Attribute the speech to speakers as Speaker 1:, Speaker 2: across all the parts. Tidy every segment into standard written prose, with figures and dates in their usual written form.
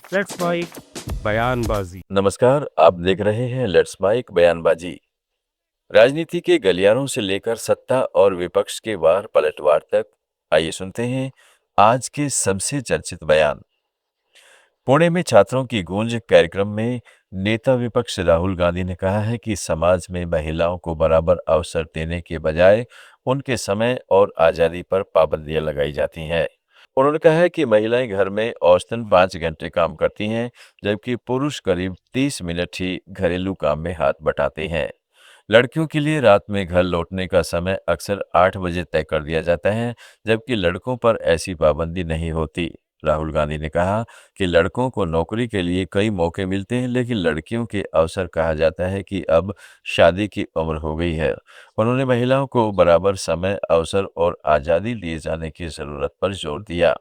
Speaker 1: Let's mic बयानबाजी।
Speaker 2: नमस्कार, आप देख रहे हैं लेट्स माइक बयानबाजी। राजनीति के गलियारों से लेकर सत्ता और विपक्ष के वार पलटवार तक, आइए सुनते हैं आज के सबसे चर्चित बयान। पुणे में छात्रों की गूंज कार्यक्रम में नेता विपक्ष राहुल गांधी ने कहा है कि समाज में महिलाओं को बराबर अवसर देने के बजाय उनके समय और आजादी पर पाबंदियां लगाई जाती हैं। उन्होंने कहा है कि महिलाएं घर में औसतन 5 घंटे काम करती हैं, जबकि पुरुष करीब 30 मिनट ही घरेलू काम में हाथ बटाते हैं। लड़कियों के लिए रात में घर लौटने का समय अक्सर 8 बजे तय कर दिया जाता है, जबकि लड़कों पर ऐसी पाबंदी नहीं होती। राहुल गांधी ने कहा कि लड़कों को नौकरी के लिए कई मौके मिलते हैं, लेकिन लड़कियों के अवसर कहा जाता है कि अब शादी की उम्र हो गई है। उन्होंने महिलाओं को बराबर समय, अवसर और आज़ादी दिए जाने की जरूरत पर जोर दिया।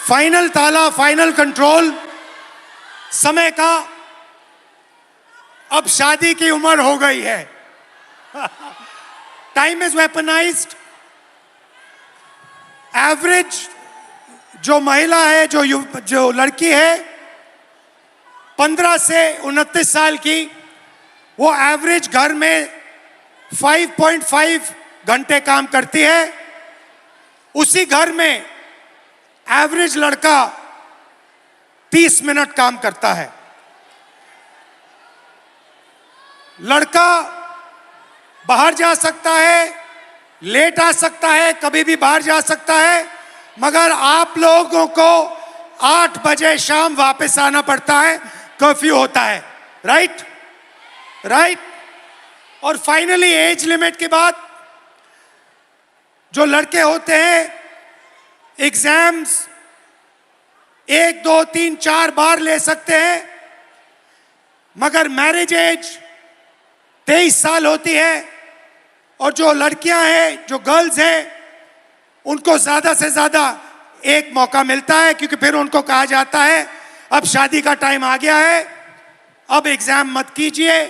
Speaker 3: फाइनल ताला, फाइनल कंट्रोल समय का, अब शादी की उम्र हो गई है। Time is weaponised. एवरेज जो महिला है, जो लड़की है 15 से 29 साल की, वो एवरेज घर में 5.5 घंटे काम करती है। उसी घर में एवरेज लड़का 30 मिनट काम करता है। लड़का बाहर जा सकता है, लेट आ सकता है, कभी भी बाहर जा सकता है, मगर आप लोगों को 8 बजे शाम वापस आना पड़ता है, कर्फ्यू होता है। Right right. और फाइनली एज लिमिट के बाद जो लड़के होते हैं एग्जाम्स 1, 2, 3, 4 बार ले सकते हैं, मगर मैरिज एज 23 साल होती है। और जो लड़कियां हैं, जो गर्ल्स हैं, उनको ज्यादा से ज्यादा एक मौका मिलता है, क्योंकि फिर उनको कहा जाता है अब शादी का टाइम आ गया है, अब एग्जाम मत कीजिए,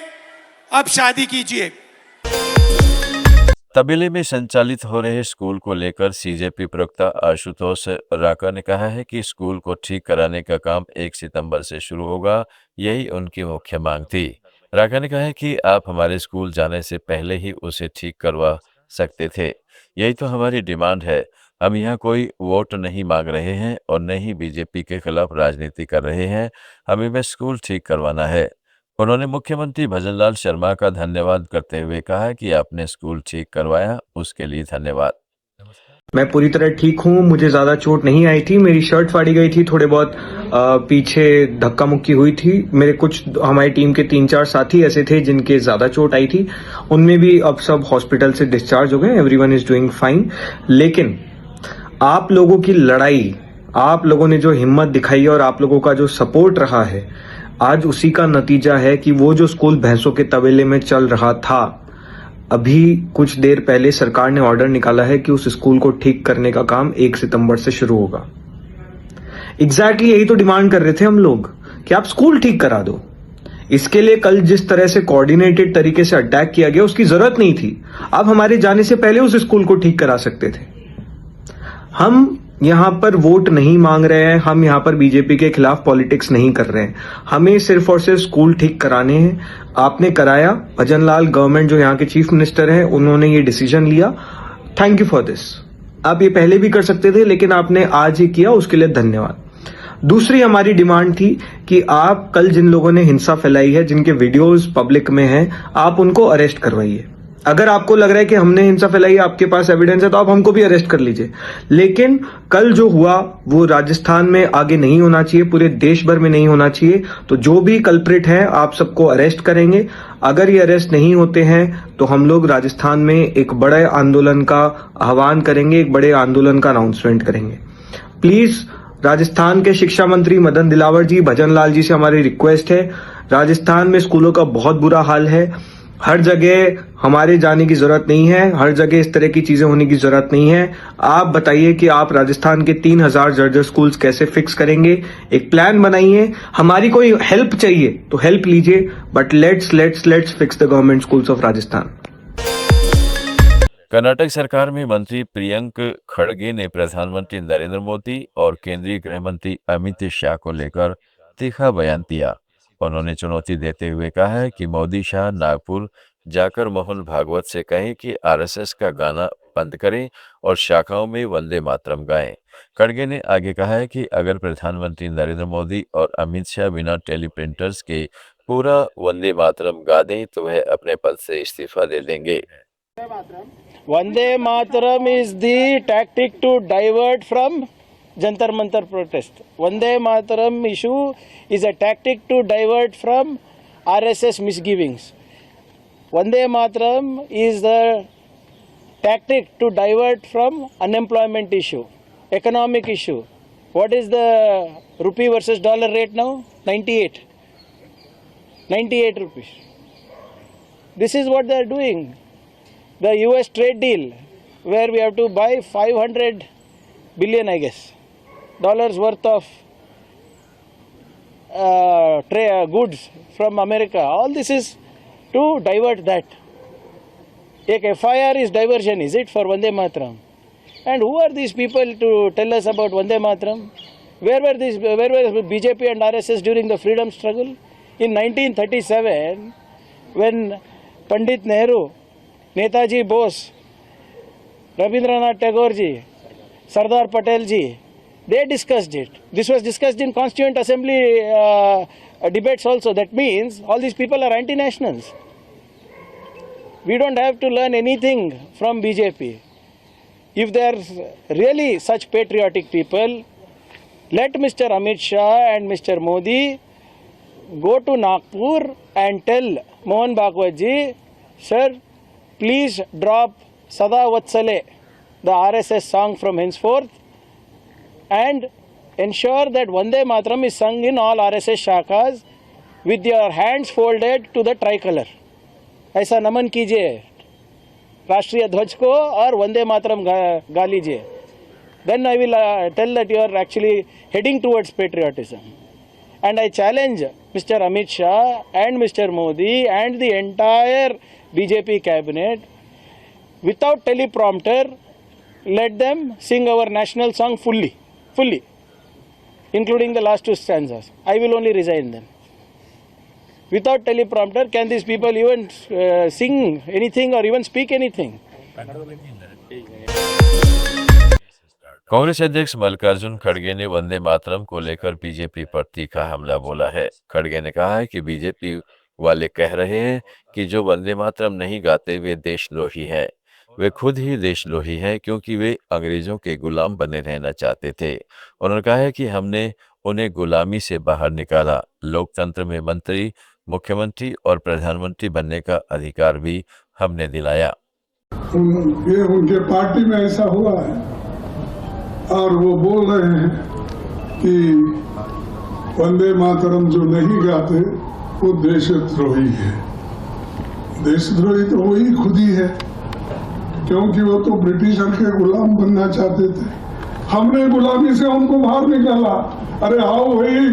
Speaker 3: अब शादी कीजिए।
Speaker 2: तबेले में संचालित हो रहे स्कूल को लेकर सीजेपी प्रवक्ता आशुतोष राका ने कहा है कि स्कूल को ठीक कराने का काम 1 सितंबर से शुरू होगा। यही उनकी मुख्य मांग थी। राका ने कहा है कि आप हमारे स्कूल जाने से पहले ही उसे ठीक करवा सकते थे। यही तो हमारी डिमांड है। हम यहाँ कोई वोट नहीं मांग रहे हैं और न ही बीजेपी के खिलाफ राजनीति कर रहे हैं। हमें बस स्कूल ठीक करवाना है। उन्होंने मुख्यमंत्री भजनलाल शर्मा का धन्यवाद करते हुए कहा कि आपने स्कूल ठीक करवाया, उसके लिए धन्यवाद।
Speaker 4: मैं पूरी तरह ठीक हूँ। मुझे ज्यादा चोट नहीं आई थी। मेरी शर्ट फाड़ी गई थी, थोड़े बहुत पीछे धक्का मुक्की हुई थी। मेरे कुछ हमारी टीम के 3-4 साथी ऐसे थे जिनके ज्यादा चोट आई थी, उनमें भी अब सब हॉस्पिटल से डिस्चार्ज हो गए। Everyone is doing fine. लेकिन आप लोगों की लड़ाई, आप लोगों ने जो हिम्मत दिखाई और आप लोगों का जो सपोर्ट रहा है, आज उसी का नतीजा है कि वो जो स्कूल भैंसों के तबेले में चल रहा था, अभी कुछ देर पहले सरकार ने ऑर्डर निकाला है कि उस स्कूल को ठीक करने का काम 1 सितंबर से शुरू होगा। एग्जैक्टली यही तो डिमांड कर रहे थे हम लोग कि आप स्कूल ठीक करा दो। इसके लिए कल जिस तरह से कोऑर्डिनेटेड तरीके से अटैक किया गया, उसकी जरूरत नहीं थी। आप हमारे जाने से पहले उस स्कूल को ठीक करा सकते थे। हम यहां पर वोट नहीं मांग रहे हैं, हम यहां पर बीजेपी के खिलाफ पॉलिटिक्स नहीं कर रहे हैं। हमें सिर्फ और सिर्फ स्कूल ठीक कराने हैं। आपने कराया। भजनलाल गवर्नमेंट, जो यहाँ के चीफ मिनिस्टर हैं, उन्होंने ये डिसीजन लिया। Thank you for this. आप ये पहले भी कर सकते थे, लेकिन आपने आज ही किया, उसके लिए धन्यवाद। दूसरी हमारी डिमांड थी कि आप कल जिन लोगों ने हिंसा फैलाई है, जिनके वीडियोस पब्लिक में हैं, आप उनको अरेस्ट करवाइए। अगर आपको लग रहा है कि हमने हिंसा फैलाई, आपके पास एविडेंस है, तो आप हमको भी अरेस्ट कर लीजिए। लेकिन कल जो हुआ वो राजस्थान में आगे नहीं होना चाहिए, पूरे देश भर में नहीं होना चाहिए। तो जो भी कल्प्रिट है, आप सबको अरेस्ट करेंगे। अगर ये अरेस्ट नहीं होते हैं तो हम लोग राजस्थान में एक बड़े आंदोलन का आह्वान करेंगे, एक बड़े आंदोलन का अनाउंसमेंट करेंगे। प्लीज राजस्थान के शिक्षा मंत्री मदन दिलावर जी, भजनलाल जी से हमारी रिक्वेस्ट है, राजस्थान में स्कूलों का बहुत बुरा हाल है। हर जगह हमारे जाने की जरूरत नहीं है, हर जगह इस तरह की चीजें होने की जरूरत नहीं है। आप बताइए कि आप राजस्थान के 3000 जर्जर स्कूल्स कैसे फिक्स करेंगे। एक प्लान बनाइए। हमारी कोई हेल्प चाहिए तो हेल्प लीजिए, but let's fix the government schools of Rajasthan.
Speaker 2: Karnataka सरकार में मंत्री प्रियंक खड़गे ने प्रधानमंत्री नरेंद्र मोदी और केंद्रीय गृह मंत्री अमित शाह को लेकर तीखा बयान दिया। उन्होंने चुनौती देते हुए कहा है कि मोदी शाह नागपुर जाकर मोहन भागवत से कहें कि आरएसएस का गाना बंद करें और शाखाओं में वंदे मातरम गाएं। खड़गे ने आगे कहा है कि अगर प्रधानमंत्री नरेंद्र मोदी और अमित शाह बिना टेलीप्रिंटर्स के पूरा वंदे मातरम गा दें तो वह अपने पद से इस्तीफा दे देंगे।
Speaker 5: Vande Mataram is the tactic to divert from Jantar Mantar protest. Vande Mataram issue is a tactic to divert from RSS misgivings. Vande Mataram is the tactic to divert from unemployment issue, economic issue. What is the rupee versus dollar rate now? 98. 98 rupees. This is what they are doing. The US trade deal, where we have to buy 500 billion, I guess, dollars worth of goods from America. All this is to divert that. Ek FIR is diversion, is it, for Vande Mataram? And who are these people to tell us about Vande Mataram? Where were BJP and RSS during the freedom struggle? In 1937, when Pandit Nehru, Netaji Bose, Rabindranath Tagore ji, Sardar Patel ji, they discussed it. This was discussed in Constituent Assembly debates also. That means all these people are anti-nationals. We don't have to learn anything from BJP. If they are really such patriotic people, let Mr. Amit Shah and Mr. Modi go to Nagpur and tell Mohan Bhagwat ji, sir, please drop Sada Vatsale, the RSS song from henceforth, and ensure that Vande Mataram is sung in all RSS shakas with your hands folded to the tricolor. ऐसा नमन कीजिए राष्ट्रीय ध्वज को और वंदे मातरम गा लीजिए. Then I will tell that you are actually heading towards patriotism. And I challenge Mr. Amit Shah and Mr. Modi and the entire BJP cabinet, without teleprompter, let them sing our national song fully, including the last two stanzas. I will only resign them. Without teleprompter, can these people even sing anything or even speak anything?
Speaker 2: Congress अध्यक्ष मल्लिकार्जुन खड़गे ने वंदे मातरम को लेकर BJP पर तीखा हमला बोला है। खड़गे ने कहा है कि बीजेपी वाले कह रहे हैं कि जो वंदे मातरम नहीं गाते वे देशद्रोही हैं। वे खुद ही देशद्रोही हैं क्योंकि वे अंग्रेजों के गुलाम बने रहना चाहते थे। उन्होंने कहा है कि हमने उन्हें गुलामी से बाहर निकाला। लोकतंत्र में मंत्री, मुख्यमंत्री और प्रधानमंत्री बनने का अधिकार भी हमने दिलाया।
Speaker 6: ये उनके पार्टी में ऐसा हुआ है और वो बोल रहे हैं कि वंदे मातरम जो नहीं गाते वो देशद्रोही है। देशद्रोही तो वही खुद ही है, क्योंकि वो तो ब्रिटिशर के गुलाम बनना चाहते थे। हमने गुलामी से उनको बाहर निकाला। अरे आओ भाई,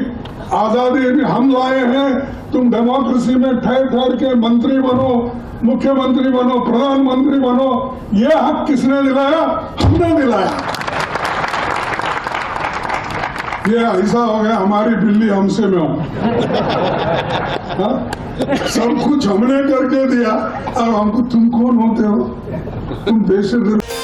Speaker 6: आजादी भी हम लाए हैं, तुम डेमोक्रेसी में ठहर ठहर के मंत्री बनो, मुख्यमंत्री बनो, प्रधानमंत्री बनो। ये हक किसने दिलाया? हमने दिलाया। ये ऐसा हो गया हमारी बिल्ली हमसे में हो। सब कुछ हमने करके दिया और हमको तुम कौन होते हो? तुम देशद्रोही।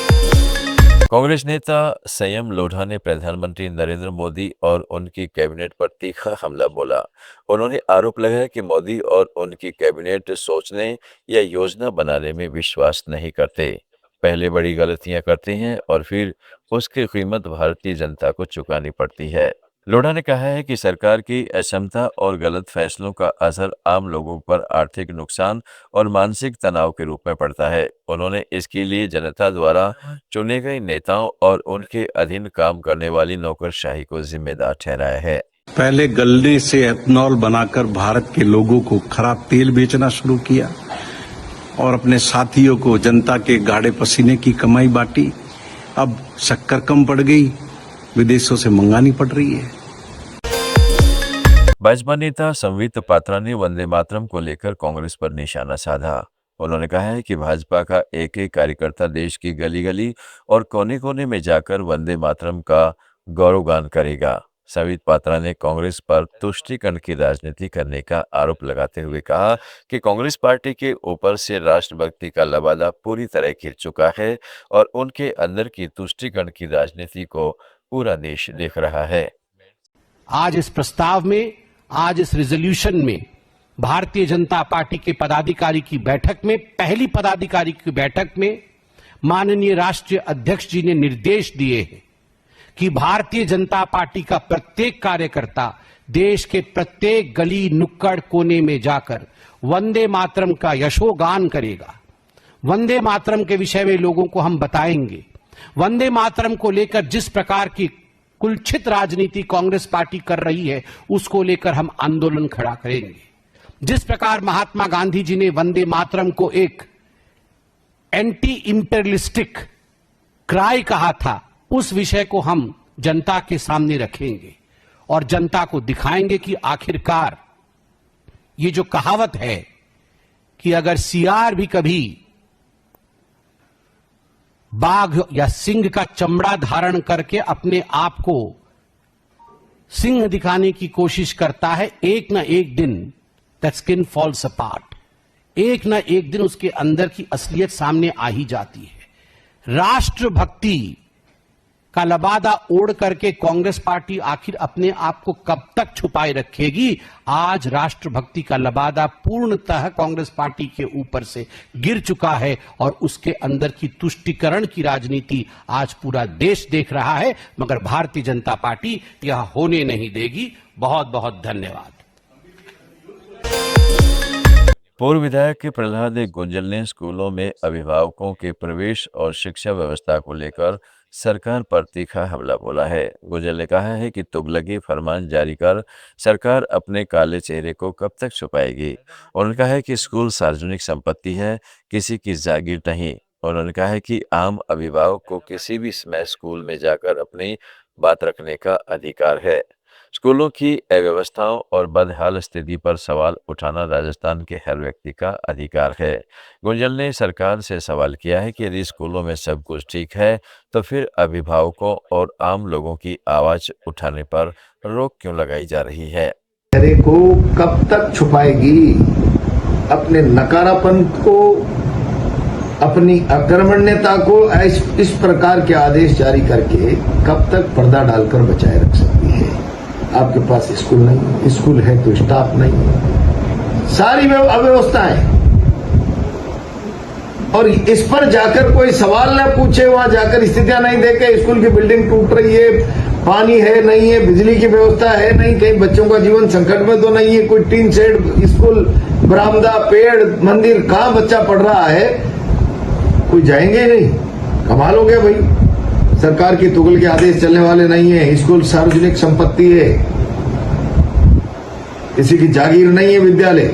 Speaker 2: कांग्रेस नेता संयम लोढ़ा ने प्रधानमंत्री नरेंद्र मोदी और उनकी कैबिनेट पर तीखा हमला बोला। उन्होंने आरोप लगाया कि मोदी और उनकी कैबिनेट सोचने या योजना बनाने में विश्वास नहीं करते, पहले बड़ी गलतियां करते हैं और फिर उसकी कीमत भारतीय जनता को चुकानी पड़ती है। लोढ़ा ने कहा है कि सरकार की अक्षमता और गलत फैसलों का असर आम लोगों पर आर्थिक नुकसान और मानसिक तनाव के रूप में पड़ता है। उन्होंने इसके लिए जनता द्वारा चुने गए नेताओं और उनके अधीन काम करने वाली नौकरशाही को जिम्मेदार ठहराया है।
Speaker 7: पहले गलने से एथनॉल बनाकर भारत के लोगों को खराब तेल बेचना शुरू किया और अपने साथियों को जनता के गाढ़े पसीने की कमाई बांटी। अब शक्कर कम पड़ गई, विदेशों से मंगानी पड़ रही है।
Speaker 2: भाजपा नेता संबित पात्रा ने वंदे मातरम को लेकर कांग्रेस पर निशाना साधा। उन्होंने कहा है कि भाजपा का एक एक कार्यकर्ता देश की गली गली और कोने कोने में जाकर वंदे मातरम का गौरवगान करेगा। संबित पात्रा ने कांग्रेस पर तुष्टीकरण की राजनीति करने का आरोप लगाते हुए कहा कि कांग्रेस पार्टी के ऊपर से राष्ट्रभक्ति का लबादा पूरी तरह खिल चुका है और उनके अंदर की तुष्टीकरण की राजनीति को पूरा देश देख रहा है।
Speaker 8: आज इस प्रस्ताव में, आज इस रिजोल्यूशन में भारतीय जनता पार्टी के पदाधिकारी की बैठक में, पहली पदाधिकारी की बैठक में माननीय राष्ट्रीय अध्यक्ष जी ने निर्देश दिए हैं कि भारतीय जनता पार्टी का प्रत्येक कार्यकर्ता देश के प्रत्येक गली नुक्कड़ कोने में जाकर वंदे मातरम का यशोगान करेगा। वंदे मातरम के विषय में लोगों को हम बताएंगे। वंदे मातरम को लेकर जिस प्रकार की कुलछित राजनीति कांग्रेस पार्टी कर रही है, उसको लेकर हम आंदोलन खड़ा करेंगे। जिस प्रकार महात्मा गांधी जी ने वंदे मातरम को एक एंटी इंपेरियलिस्टिक क्राई कहा था, उस विषय को हम जनता के सामने रखेंगे और जनता को दिखाएंगे कि आखिरकार ये जो कहावत है कि अगर सियार भी कभी बाघ या सिंह का चमड़ा धारण करके अपने आप को सिंह दिखाने की कोशिश करता है, एक ना एक दिन दैट स्किन फॉल्स अपार्ट, एक ना एक दिन उसके अंदर की असलियत सामने आ ही जाती है। राष्ट्रभक्ति का लबादा ओढ़ करके कांग्रेस पार्टी आखिर अपने आप को कब तक छुपाए रखेगी? आज राष्ट्रभक्ति का लबादा पूर्णतः कांग्रेस पार्टी के ऊपर से गिर चुका है और उसके अंदर की तुष्टीकरण की राजनीति आज पूरा देश देख रहा है, मगर भारतीय जनता पार्टी यह होने नहीं देगी। बहुत बहुत धन्यवाद।
Speaker 2: पूर्व विधायक प्रहलाद गुंजल ने स्कूलों में अभिभावकों के प्रवेश और शिक्षा व्यवस्था को लेकर सरकार पर तीखा हमला बोला है। गुंजल ने कहा है कि तुगलकी फरमान जारी कर सरकार अपने काले चेहरे को कब तक छुपाएगी। उन्होंने कहा है कि स्कूल सार्वजनिक संपत्ति है, किसी की जागीर नहीं। उन्होंने कहा है कि आम अभिभावक को किसी भी समय स्कूल में जाकर अपनी बात रखने का अधिकार है। स्कूलों की अव्यवस्थाओं और बदहाल स्थिति पर सवाल उठाना राजस्थान के हर व्यक्ति का अधिकार है। गुंजल ने सरकार से सवाल किया है कि यदि स्कूलों में सब कुछ ठीक है तो फिर अभिभावकों और आम लोगों की आवाज उठाने पर रोक क्यों लगाई जा रही है।
Speaker 9: चेहरे को कब तक छुपाएगी? अपने नकारापन को, अपनी अकर्मण्यता को इस प्रकार के आदेश जारी करके कब तक पर्दा डालकर बचाए रख सकती है? आपके पास स्कूल नहीं, स्कूल है तो स्टाफ नहीं, सारी अव्यवस्थाएं, और इस पर जाकर कोई सवाल न पूछे, वहां जाकर स्थितियां नहीं देखे। स्कूल की बिल्डिंग टूट रही है, पानी है नहीं है, बिजली की व्यवस्था है नहीं, कहीं बच्चों का जीवन संकट में तो नहीं है, कोई टीन शेड, स्कूल, बरामदा, पेड़, मंदिर, कहां बच्चा पढ़ रहा है? कोई जाएंगे नहीं। कमाल हो गया भाई। सरकार की तुगल के आदेश चलने वाले नहीं है। स्कूल सार्वजनिक संपत्ति है, किसी की जागीर नहीं है विद्यालय,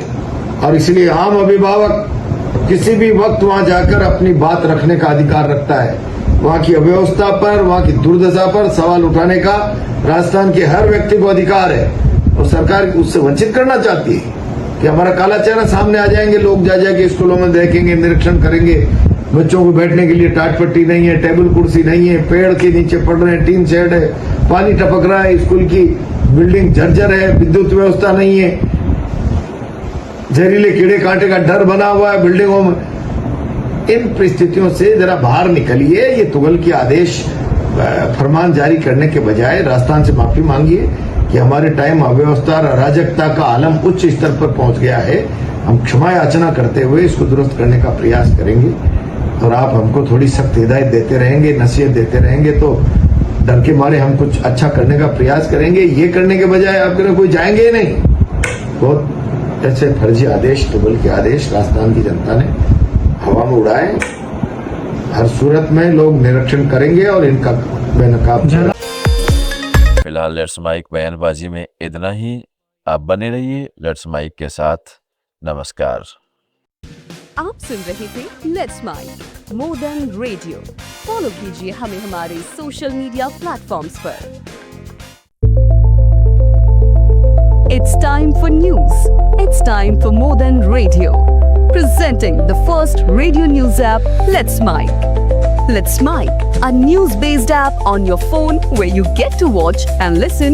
Speaker 9: और इसलिए आम अभिभावक किसी भी वक्त वहां जाकर अपनी बात रखने का अधिकार रखता है। वहां की अव्यवस्था पर, वहां की दुर्दशा पर सवाल उठाने का राजस्थान के हर व्यक्ति को अधिकार है, और सरकार उससे वंचित करना चाहती है कि हमारा काला चेहरा सामने आ जाएंगे लोग, जा जाके स्कूलों में देखेंगे, निरीक्षण करेंगे, बच्चों को बैठने के लिए टाट पट्टी नहीं है, टेबल कुर्सी नहीं है, पेड़ के नीचे पड़ रहे हैं, टीन शेड है, पानी टपक रहा है, स्कूल की बिल्डिंग जर्जर है, विद्युत व्यवस्था नहीं है, जहरीले कीड़े कांटे का डर बना हुआ है बिल्डिंगों में। इन परिस्थितियों से जरा बाहर निकलिए। ये तुगल की आदेश फरमान जारी करने के बजाय राजस्थान से माफी मांगिए कि हमारे टाइम अव्यवस्था और अराजकता का आलम उच्च स्तर पर पहुंच गया है। हम क्षमा याचना करते हुए इसको दुरुस्त करने का प्रयास करेंगे, और आप हमको थोड़ी सख्त हिदायत देते रहेंगे, नसीहत देते रहेंगे, तो डर के मारे हम कुछ अच्छा करने का प्रयास करेंगे। ये करने के बजाय आपके कोई जाएंगे ही नहीं। बहुत ऐसे फर्जी आदेश, तुगल के आदेश राजस्थान की जनता ने हवा में उड़ाए। हर सूरत में लोग निरीक्षण करेंगे और इनका बेनकाब।
Speaker 2: फिलहाल लेट्स माइक बयानबाजी में इतना ही। आप बने रहिए लेट्स माइक के साथ। नमस्कार।
Speaker 10: आप सुन रहे थे let's mike more than radio. Follow कीजिए हमें हमारे सोशल मीडिया प्लेटफॉर्म्स पर। It's time for news. It's time for more than radio. Presenting the first radio news app, Let's Mic. Let's Mic, a news-based app on your phone where you get to watch and listen